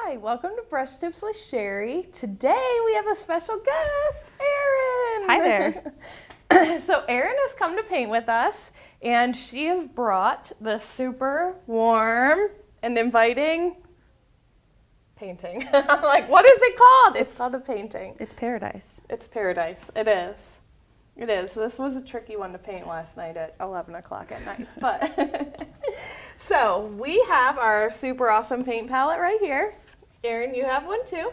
Hi, welcome to Brush Tips with Cheri. Today we have a special guest, Erin. Hi there. So Erin has come to paint with us, and she has brought the super warm and inviting painting. I'm like, what is it called? It's called a painting. It's paradise. It's paradise. It is. It is. This was a tricky one to paint last night at 11 o'clock at night. But so we have our super awesome paint palette right here. Erin, you have one too.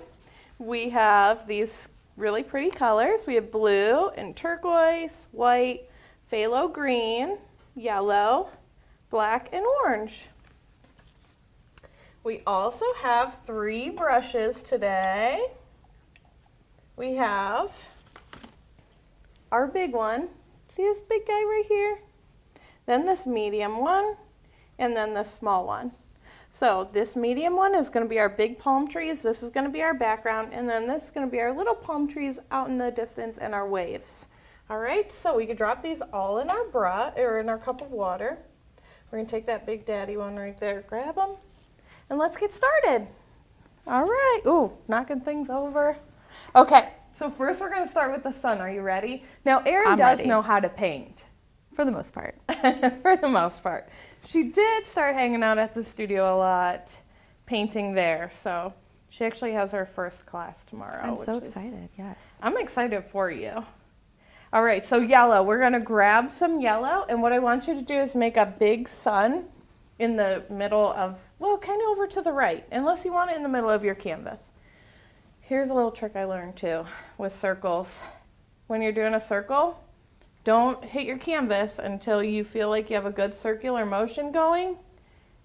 We have these really pretty colors. We have blue and turquoise, white, phthalo green, yellow, black, and orange. We also have 3 brushes today. We have our big one. See this big guy right here? Then this medium one, and then this small one. So this medium one is going to be our big palm trees. This is going to be our background, and then this is going to be our little palm trees out in the distance and our waves. All right, so we can drop these all in our brush or in our cup of water. We're going to take that big daddy one right there, grab them, and let's get started. All right. Ooh, knocking things over. Okay. So first we're going to start with the sun. Are you ready? Now Erin does know how to paint. For the most part. For the most part. She did start hanging out at the studio a lot, painting there. So she actually has her first class tomorrow. I'm so excited, yes. I'm excited for you. All right, so yellow. We're going to grab some yellow, and what I want you to do is make a big sun in the middle of, well, kind of over to the right, unless you want it in the middle of your canvas. Here's a little trick I learned too with circles. When you're doing a circle, don't hit your canvas until you feel like you have a good circular motion going,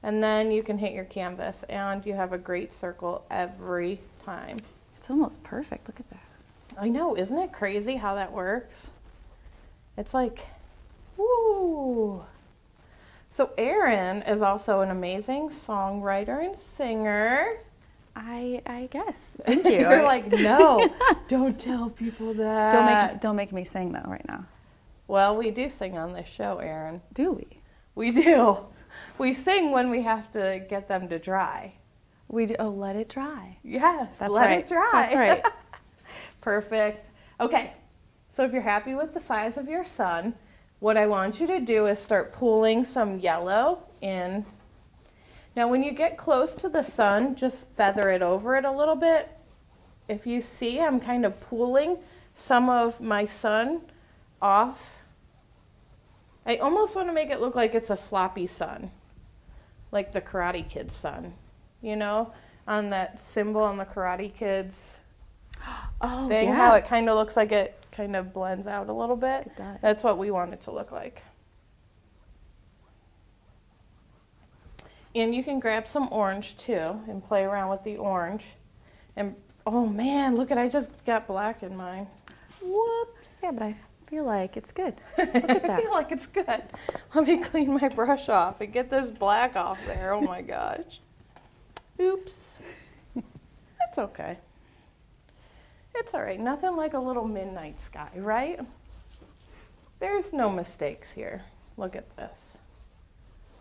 and then you can hit your canvas and you have a great circle every time. It's almost perfect. Look at that. I know, isn't it crazy how that works? It's like, woo. So Erin is also an amazing songwriter and singer. I guess. Thank you. You're like, no, don't tell people that. Don't make me sing though right now. Well, we do sing on this show, Erin. Do we? We do. We sing when we have to get them to dry. We do. Oh, let it dry. Yes, That's let right. it dry. That's right. Perfect. Okay, so if you're happy with the size of your sun, what I want you to do is start pooling some yellow in. Now when you get close to the sun, just feather it over it a little bit. If you see, I'm kind of pooling some of my sun off. I almost want to make it look like it's a sloppy sun, like the Karate Kid's sun, you know, on that symbol on the Karate Kid's thing, yeah. how it kind of looks like it kind of blends out a little bit. It does. That's what we want it to look like. And you can grab some orange too and play around with the orange. And oh man, look at, I just got black in mine. Whoops. Yeah, but I feel like it's good. Look at that. I feel like it's good. Let me clean my brush off and get this black off there. Oh my gosh. Oops. That's okay. It's all right. Nothing like a little midnight sky, right? There's no mistakes here. Look at this.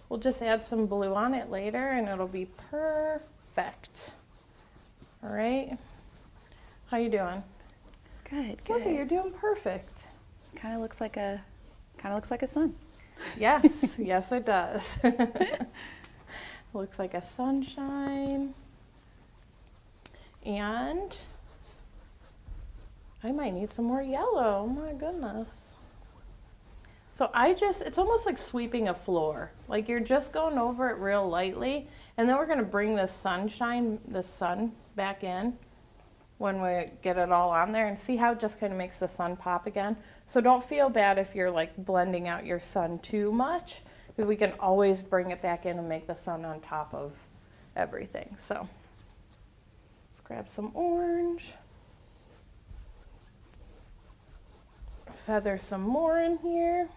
We'll just add some blue on it later and it'll be perfect. All right. How you doing? Good. Good. You're doing perfect. Kind of looks like a sun. Yes. Yes, it does. Looks like a sunshine. And I might need some more yellow. Oh my goodness. So it's almost like sweeping a floor. Like you're just going over it real lightly, and then we're gonna bring the sun back in when we get it all on there, and see how it just kind of makes the sun pop again. So don't feel bad if you're like blending out your sun too much, because we can always bring it back in and make the sun on top of everything. So let's grab some orange. Feather some more in here.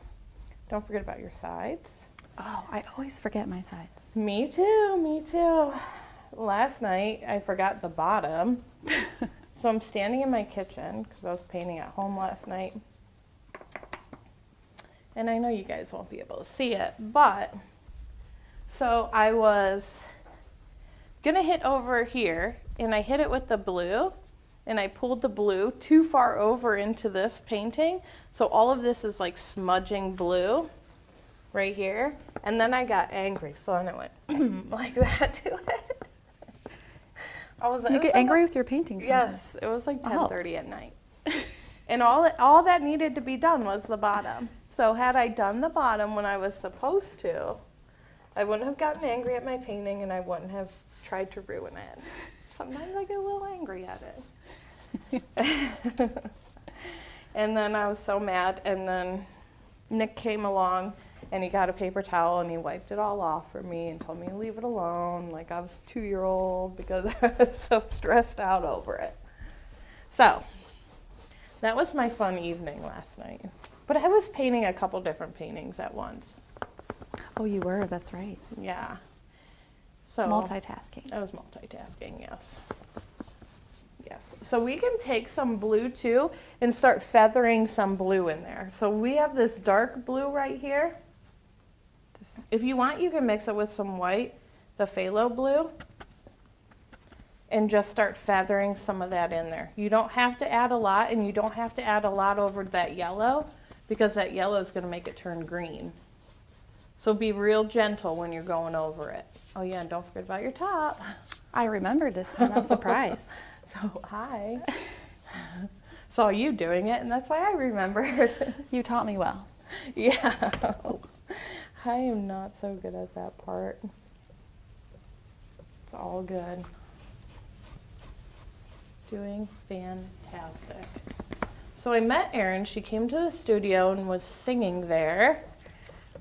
Don't forget about your sides. Oh, I always forget my sides. Me too, me too. Last night I forgot the bottom. So I'm standing in my kitchen because I was painting at home last night. And I know you guys won't be able to see it, but so I was gonna hit over here and I hit it with the blue, and I pulled the blue too far over into this painting. So all of this is like smudging blue right here. And then I got angry, so then I went like that to it. You get angry with your paintings? Yes, it was like 10:30 at night. And all that needed to be done was the bottom. So had I done the bottom when I was supposed to, I wouldn't have gotten angry at my painting and I wouldn't have tried to ruin it. Sometimes I get a little angry at it. And then I was so mad, and then Nick came along and he got a paper towel and he wiped it all off for me and told me to leave it alone like I was a 2-year-old because I was so stressed out over it. So that was my fun evening last night. But I was painting a couple different paintings at once. Oh, you were, that's right. Yeah. So multitasking. I was multitasking, yes. Yes. So we can take some blue too and start feathering some blue in there. So we have this dark blue right here. If you want, you can mix it with some white, the phthalo blue, and just start feathering some of that in there. You don't have to add a lot, and you don't have to add a lot over that yellow because that yellow is going to make it turn green. So be real gentle when you're going over it. Oh yeah, and don't forget about your top. I remembered this time. I'm surprised. So I saw you doing it, and that's why I remembered. You taught me well. Yeah. I am not so good at that part. It's all good. Doing fantastic. So I met Erin. She came to the studio and was singing there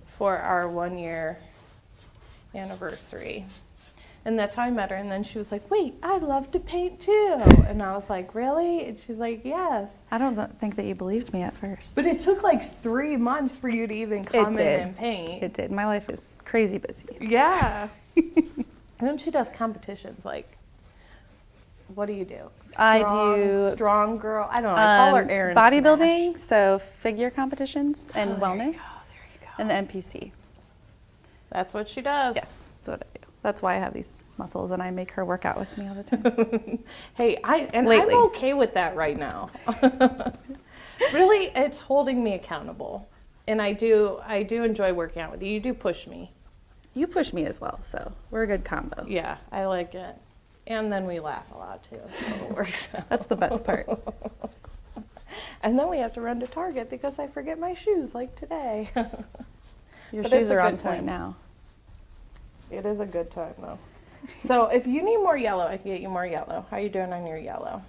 for our 1-year anniversary. And that's how I met her. And then she was like, wait, I love to paint too. And I was like, really? And she's like, yes. I don't think that you believed me at first. But it took like 3 months for you to even come in and paint. It did. My life is crazy busy. Yeah. And then she does competitions. Like, what do you do? I do strong girl. I don't know. I call her Erin bodybuilding, so figure competitions and wellness. There you go. And the NPC. That's what she does. Yes, that's what I do. That's why I have these muscles, and I make her work out with me all the time. Hey, I'm okay with that right now. Really, it's holding me accountable, and I do enjoy working out with you. You do push me. You push me as well, so we're a good combo. Yeah, I like it, and then we laugh a lot too. So it works out. That's the best part. And then we have to run to Target because I forget my shoes, like today. Your shoes are on point now. It is a good time, though. So if you need more yellow, I can get you more yellow. How are you doing on your yellow?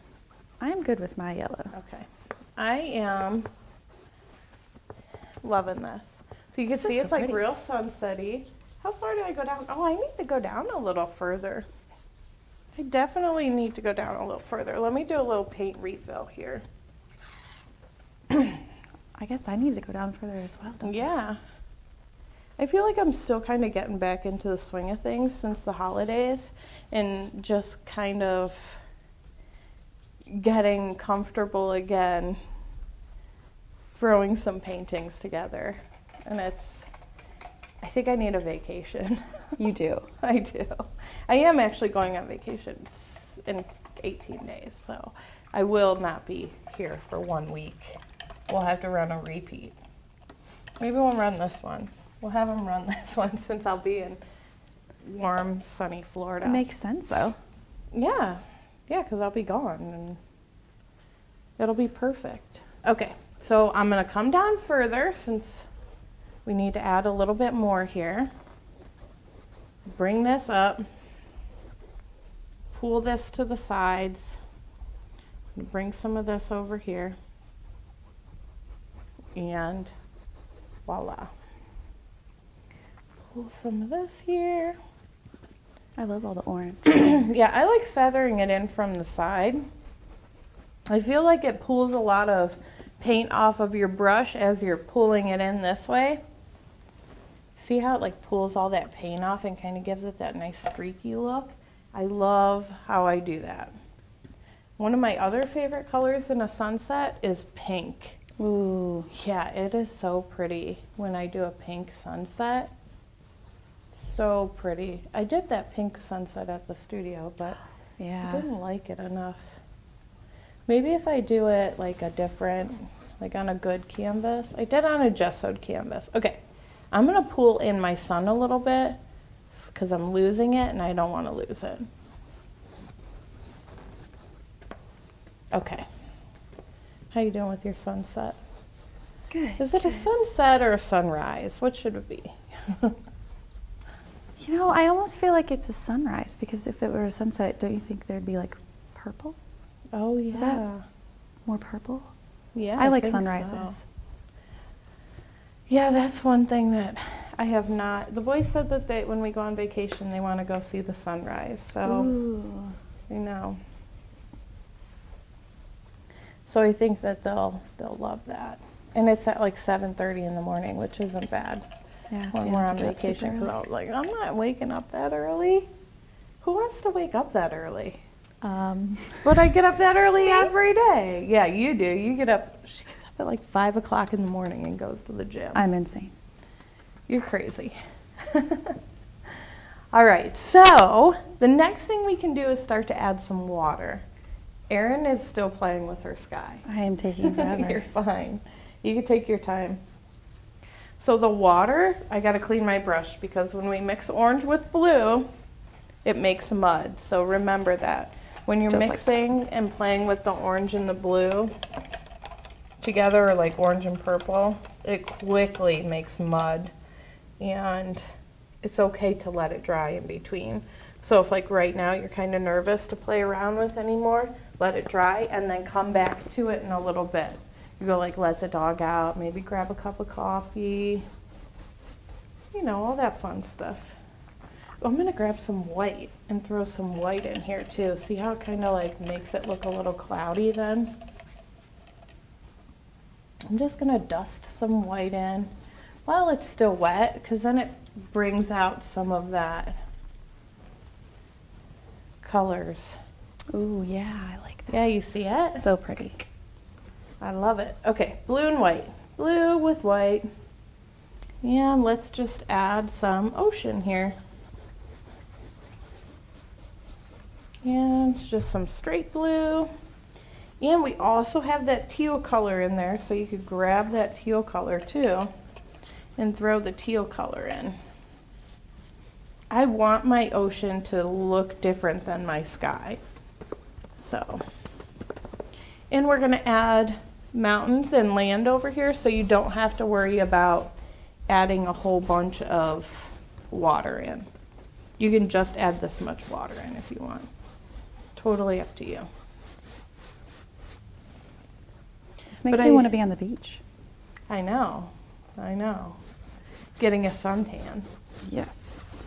I'm good with my yellow. Okay. I am loving this. So you can see it's like real sunsetty. How far do I go down? Oh, I need to go down a little further. I definitely need to go down a little further. Let me do a little paint refill here. I guess I need to go down further as well, don't Yeah. I feel like I'm still kind of getting back into the swing of things since the holidays and just kind of getting comfortable again throwing some paintings together. And I think I need a vacation. You do. I do. I am actually going on vacation in 18 days, so I will not be here for 1 week. We'll have to run a repeat. Maybe we'll run this one. We'll have them run this one since I'll be in warm, sunny Florida. It makes sense, though. Yeah. Yeah, because I'll be gone, and it'll be perfect. Okay, so I'm going to come down further since we need to add a little bit more here. Bring this up. Pull this to the sides. Bring some of this over here. And voila. Pull some of this here. I love all the orange. Yeah, I like feathering it in from the side. I feel like it pulls a lot of paint off of your brush as you're pulling it in this way. See how it like pulls all that paint off and kind of gives it that nice streaky look? I love how I do that. One of my other favorite colors in a sunset is pink. Ooh. Yeah, it is so pretty when I do a pink sunset. So pretty. I did that pink sunset at the studio, but Yeah. I didn't like it enough. Maybe if I do it like a different, like on a good canvas. I did on a gessoed canvas. Okay, I'm gonna pull in my sun a little bit because I'm losing it and I don't want to lose it. Okay. How you doing with your sunset? Good. Is it a sunset or a sunrise? What should it be? You know, I almost feel like it's a sunrise because if it were a sunset, don't you think there'd be like purple? Oh yeah. Is that more purple? Yeah. I like think sunrises. so. Yeah, that's one thing that I have not. The boys said that they, when we go on vacation, they want to go see the sunrise. So, Ooh. you know. So I think that they'll love that. And it's at like 7:30 in the morning, which isn't bad Yeah, when so you we're have on to get up super vacation. Because I early. was like, I'm not waking up that early. Who wants to wake up that early? But I get up that early every day. Yeah, you do. You get up. She gets up at like 5 o'clock in the morning and goes to the gym. I'm insane. You're crazy. All right, so the next thing we can do is start to add some water. Erin is still playing with her sky. I am taking forever. You're fine. You can take your time. So the water, I got to clean my brush because when we mix orange with blue, it makes mud. So remember that. When you're Just mixing and playing with the orange and the blue together, or like orange and purple, it quickly makes mud. And it's okay to let it dry in between. So if like right now you're kind of nervous to play around with anymore, let it dry and then come back to it in a little bit. You go like let the dog out, maybe grab a cup of coffee, you know, all that fun stuff. I'm gonna grab some white and throw some white in here too. See how it kind of like makes it look a little cloudy then? I'm just gonna dust some white in while it's still wet, because then it brings out some of that colors. Ooh, yeah, I like that. Yeah, you see it? So pretty. I love it. Okay, blue and white. Blue with white. And let's just add some ocean here. And just some straight blue. And we also have that teal color in there, so you could grab that teal color too and throw the teal color in. I want my ocean to look different than my sky. So, and we're gonna add mountains and land over here, so you don't have to worry about adding a whole bunch of water in. You can just add this much water in if you want. Totally up to you. This makes me want to be on the beach. I know. Getting a suntan. Yes.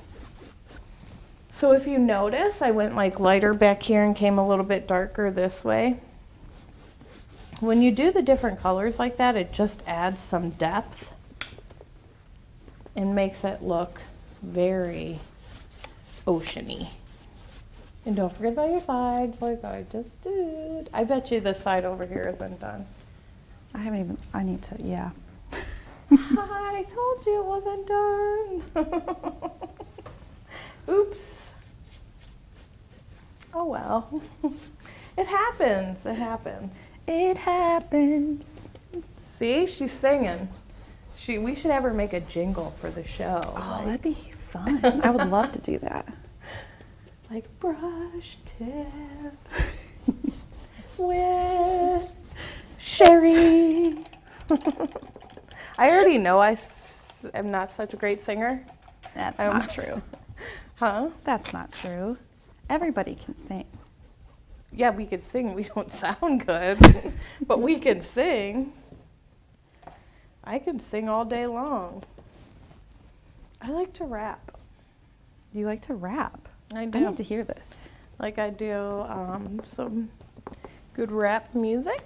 So if you notice, I went like lighter back here and came a little bit darker this way. When you do the different colors like that, it just adds some depth and makes it look very oceany. And don't forget about your sides like I just did. I bet you this side over here isn't done. I need to, yeah. I told you it wasn't done. Oops. Oh well. It happens. It happens. See, she's singing. We should have her make a jingle for the show. Oh, that'd be fun. I would love to do that. Like brush tip with Cheri. I already know I am not such a great singer. That's not true. Huh? That's not true. Everybody can sing. Yeah, we could sing. We don't sound good, but we can sing. I can sing all day long. I like to rap. You like to rap? I do. I need to hear this. Like I do some good rap music.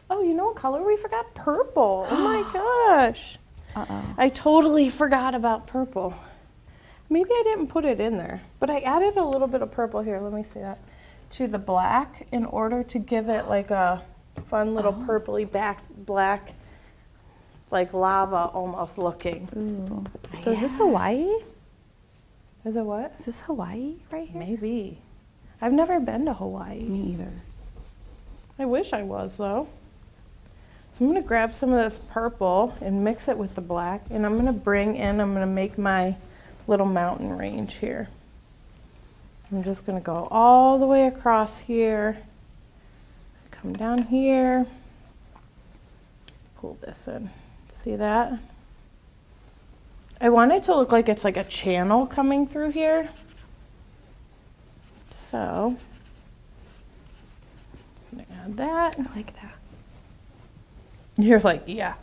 Oh, you know what color we forgot? Purple. Oh my gosh. Uh-oh. I totally forgot about purple. Maybe I didn't put it in there, but I added a little bit of purple here. Let me see that. To the black in order to give it like a fun little purpley black, like lava almost looking. Ooh. So is this Hawaii? Is it what? Is this Hawaii right here? Maybe. I've never been to Hawaii. Me either. I wish I was, though. So I'm going to grab some of this purple and mix it with the black, and I'm going to make my little mountain range here. I'm just going to go all the way across here, come down here, pull this in. See that? I want it to look like it's like a channel coming through here. So, I'm going to add that. I like that. You're like, yeah,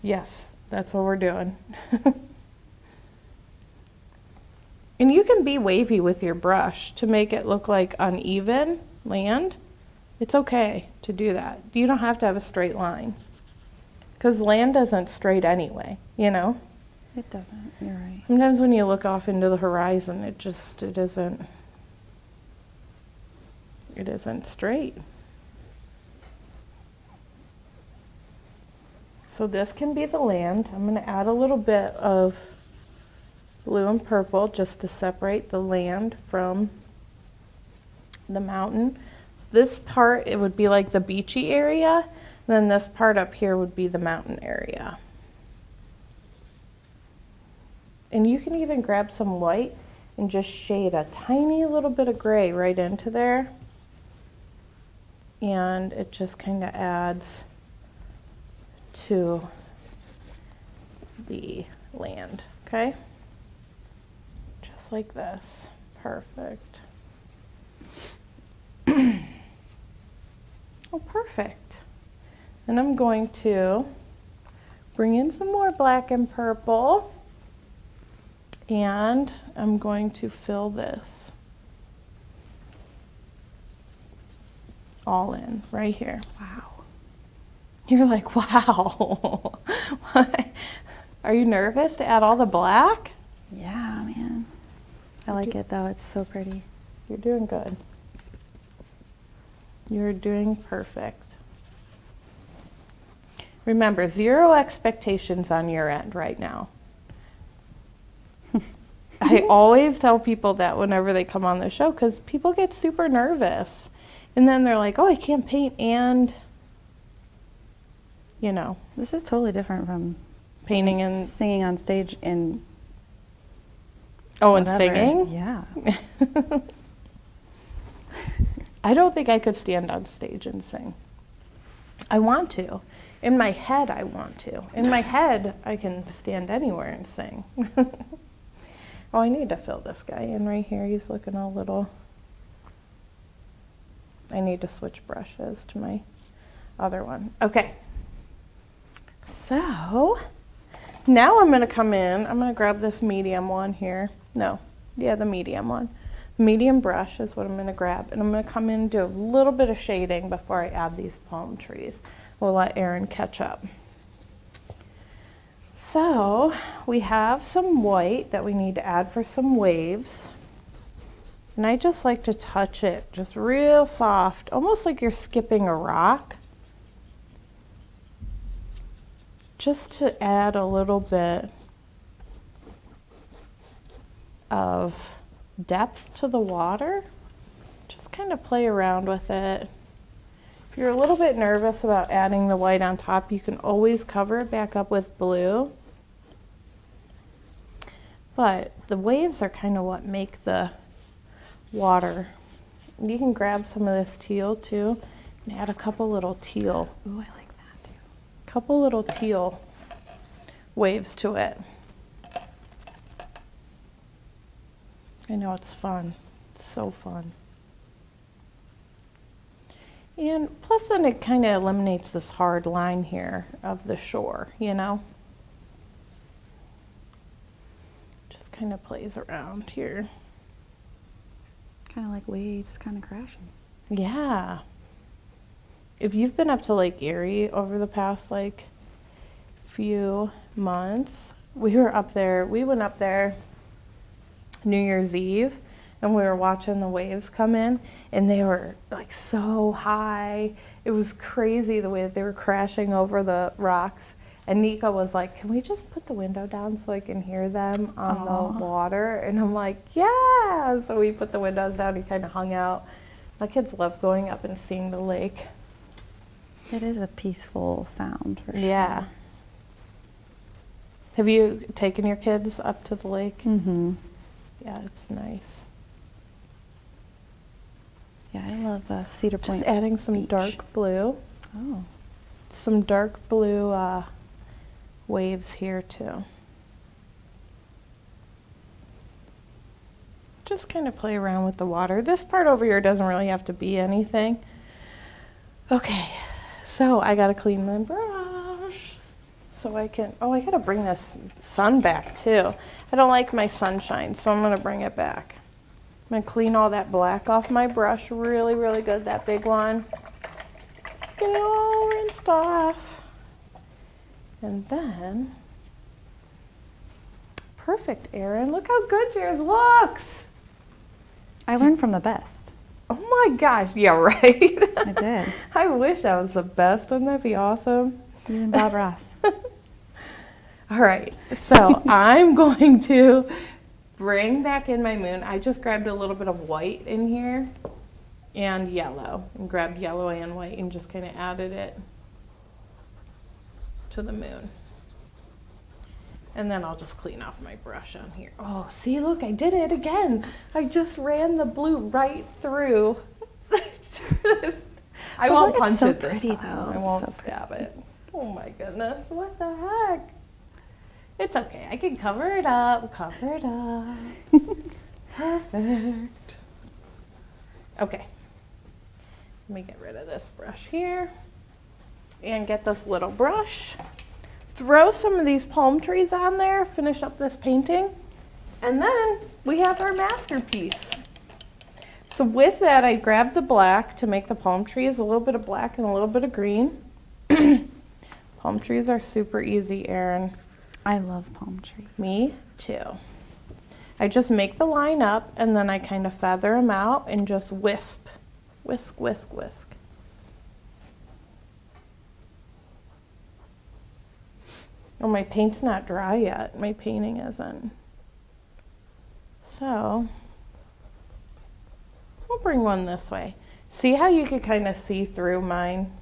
yes, that's what we're doing. And you can be wavy with your brush to make it look like uneven land. It's okay to do that. You don't have to have a straight line, because land isn't straight anyway, you know? It doesn't, you're right. Sometimes when you look off into the horizon, it isn't straight. So this can be the land. I'm going to add a little bit of blue and purple just to separate the land from the mountain. This part, it would be like the beachy area. Then this part up here would be the mountain area. And you can even grab some white and just shade a tiny little bit of gray right into there. And it just kind of adds to the land, okay? Just like this. Perfect. Oh, perfect. And I'm going to bring in some more black and purple, and I'm going to fill this all in right here. Wow. You're like, wow. Are you nervous to add all the black? Yeah, man. I like it though. It's so pretty. You're doing good. You're doing perfect. Remember, 0 expectations on your end right now. I always tell people that whenever they come on the show, because people get super nervous. And then they're like, oh, I can't paint and, you know. This is totally different from painting and singing on stage in. Oh, whatever. And singing? Yeah. I don't think I could stand on stage and sing. I want to. In my head, I want to. In my head, I can stand anywhere and sing. Oh, I need to fill this guy in right here. He's looking a little... I need to switch brushes to my other one. Okay. So, now I'm going to come in. I'm going to grab this medium one here. No. Yeah, the medium one. Medium brush is what I'm going to grab. And I'm going to come in and do a little bit of shading before I add these palm trees. We'll let Erin catch up. So, we have some white that we need to add for some waves. And I just like to touch it just real soft, almost like you're skipping a rock. Just to add a little bit of depth to the water. Just kind of play around with it. If you're a little bit nervous about adding the white on top, you can always cover it back up with blue. But the waves are kind of what make the water. You can grab some of this teal too and add a couple little teal. Ooh, I like that too. Couple little teal waves to it. I know, it's fun. It's so fun. And plus then it kind of eliminates this hard line here of the shore, you know? Just kind of plays around here. Kind of like waves kind of crashing. Yeah. If you've been up to Lake Erie over the past like few months, we went up there New Year's Eve, and we were watching the waves come in, and they were like so high. It was crazy the way that they were crashing over the rocks. And Nika was like, can we just put the window down so I can hear them on the water? And I'm like, yeah. So we put the windows down. He kind of hung out. My kids love going up and seeing the lake. It is a peaceful sound for sure. Yeah. Have you taken your kids up to the lake? Mm-hmm. Yeah, it's nice. Yeah, I love Cedar Point. Just adding some Beach. dark blue. Oh. Some dark blue waves here too. Just kind of play around with the water. This part over here doesn't really have to be anything. Okay, so I gotta clean my brush so I can, I gotta bring this sun back too. I don't like my sunshine, so I'm gonna bring it back. I'm gonna clean all that black off my brush really, really good, that big one. Get it all rinsed off. And then, perfect, Erin. Look how good yours looks. I learned from the best. Oh my gosh, yeah, right? I did. I wish I was the best. Wouldn't that be awesome? You and Bob Ross. All right, so I'm going to bring back in my moon. I just grabbed a little bit of white in here and yellow, and grabbed yellow and white and just kind of added it to the moon. And then I'll just clean off my brush on here. Oh, see, look, I did it again. I just ran the blue right through. I won't punch it this time. I won't stab it. Oh my goodness, what the heck? It's okay, I can cover it up, Perfect. Okay, let me get rid of this brush here and get this little brush. Throw some of these palm trees on there, finish up this painting, and then we have our masterpiece. So with that, I grabbed the black to make the palm trees, a little bit of black and a little bit of green. Palm trees are super easy, Erin. I love palm trees. Me too. I just make the line up and then I kind of feather them out and just wisp. Whisk, whisk, whisk. Oh, my paint's not dry yet. My painting isn't. So, we'll bring one this way. See how you could kind of see through mine?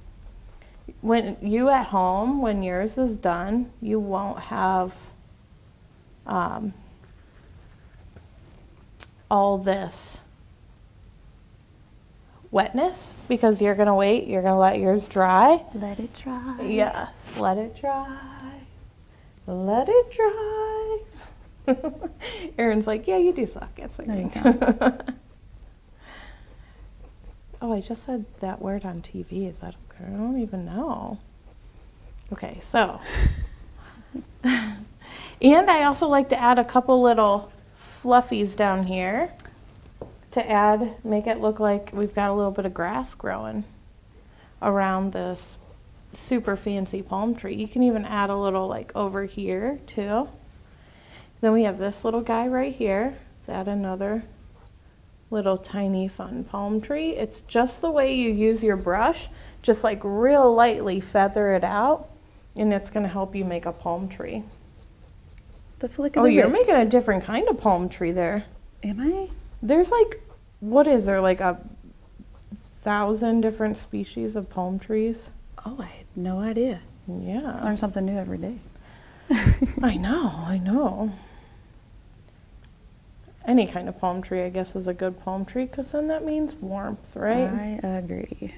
When you at home, when yours is done, you won't have all this wetness because you're going to wait. You're going to let yours dry. Let it dry. Yes, let it dry. Let it dry. Erin's like, yeah, you do suck at singing. No, you don't. Oh, I just said that word on TV. Is that okay? I don't even know. Okay, so. And I also like to add a couple little fluffies down here to make it look like we've got a little bit of grass growing around this super fancy palm tree. You can even add a little like over here too. Then we have this little guy right here. Let's add another little tiny fun palm tree. It's just the way you use your brush, just like real lightly feather it out, and it's going to help you make a palm tree. The flick of the wrist. You're making a different kind of palm tree there. Am I? There's like, what is there, like 1,000 different species of palm trees? Oh, I had no idea. Yeah. Learn something new every day. I know. Any kind of palm tree, I guess, is a good palm tree because then that means warmth, right? I agree.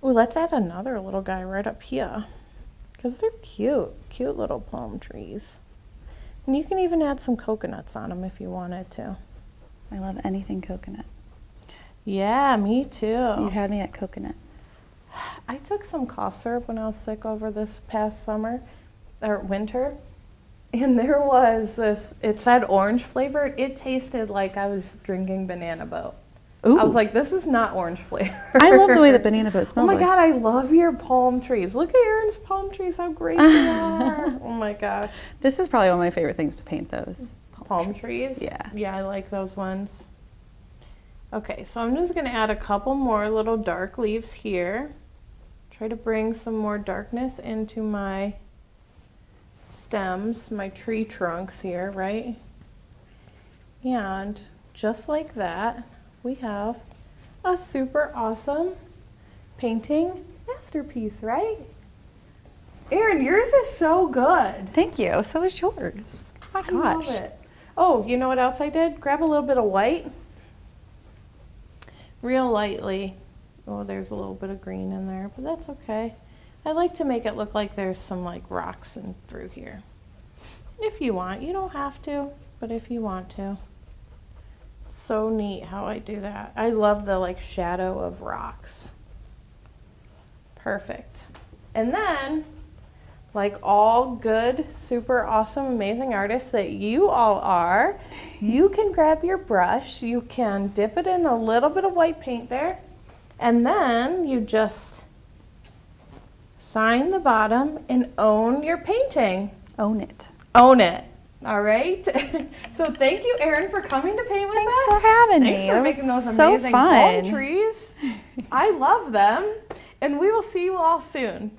Oh, let's add another little guy right up here because they're cute little palm trees. And you can even add some coconuts on them if you wanted to. I love anything coconut. Yeah, me too. You had me at coconut. I took some cough syrup when I was sick over this past summer or winter. And there was this, it said orange flavored. It tasted like I was drinking Banana Boat. Ooh. I was like, this is not orange flavor. I love the way that Banana Boat smells. Oh my God, I love your palm trees. Look at Erin's palm trees, how great they are. Oh my gosh. This is probably one of my favorite things to paint, those Palm trees? Yeah. Yeah, I like those ones. Okay, so I'm just gonna add a couple more little dark leaves here. Try to bring some more darkness into my stems, my tree trunks here, right? And just like that, we have a super awesome painting masterpiece, right? Erin, yours is so good. Thank you. So is yours. Oh my I love gosh. it. Oh, you know what else I did? Grab a little bit of white. Real lightly. Oh, there's a little bit of green in there, but that's okay. I like to make it look like there's some like rocks in through here. If you want, you don't have to, but if you want to. So neat how I do that. I love the like shadow of rocks. Perfect. And then, like all good, super awesome, amazing artists that you all are, you can grab your brush, you can dip it in a little bit of white paint there, and then you just sign the bottom and own your painting. Own it. Own it. All right. So thank you, Erin, for coming to paint with us. Thanks for having me. Thanks for It making was those so amazing fun. palm trees. I love them. And we will see you all soon.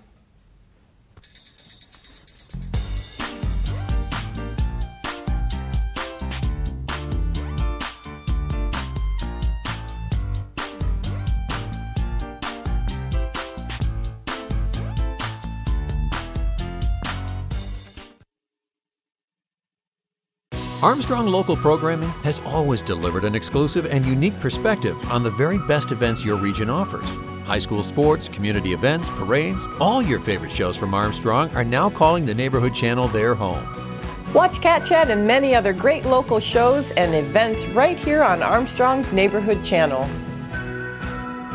Armstrong Local Programming has always delivered an exclusive and unique perspective on the very best events your region offers. High school sports, community events, parades, all your favorite shows from Armstrong are now calling the Neighborhood Channel their home. Watch Cat Chat and many other great local shows and events right here on Armstrong's Neighborhood Channel.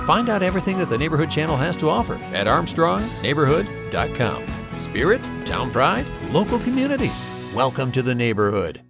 Find out everything that the Neighborhood Channel has to offer at armstrongneighborhood.com. Spirit, town pride, local communities. Welcome to the neighborhood.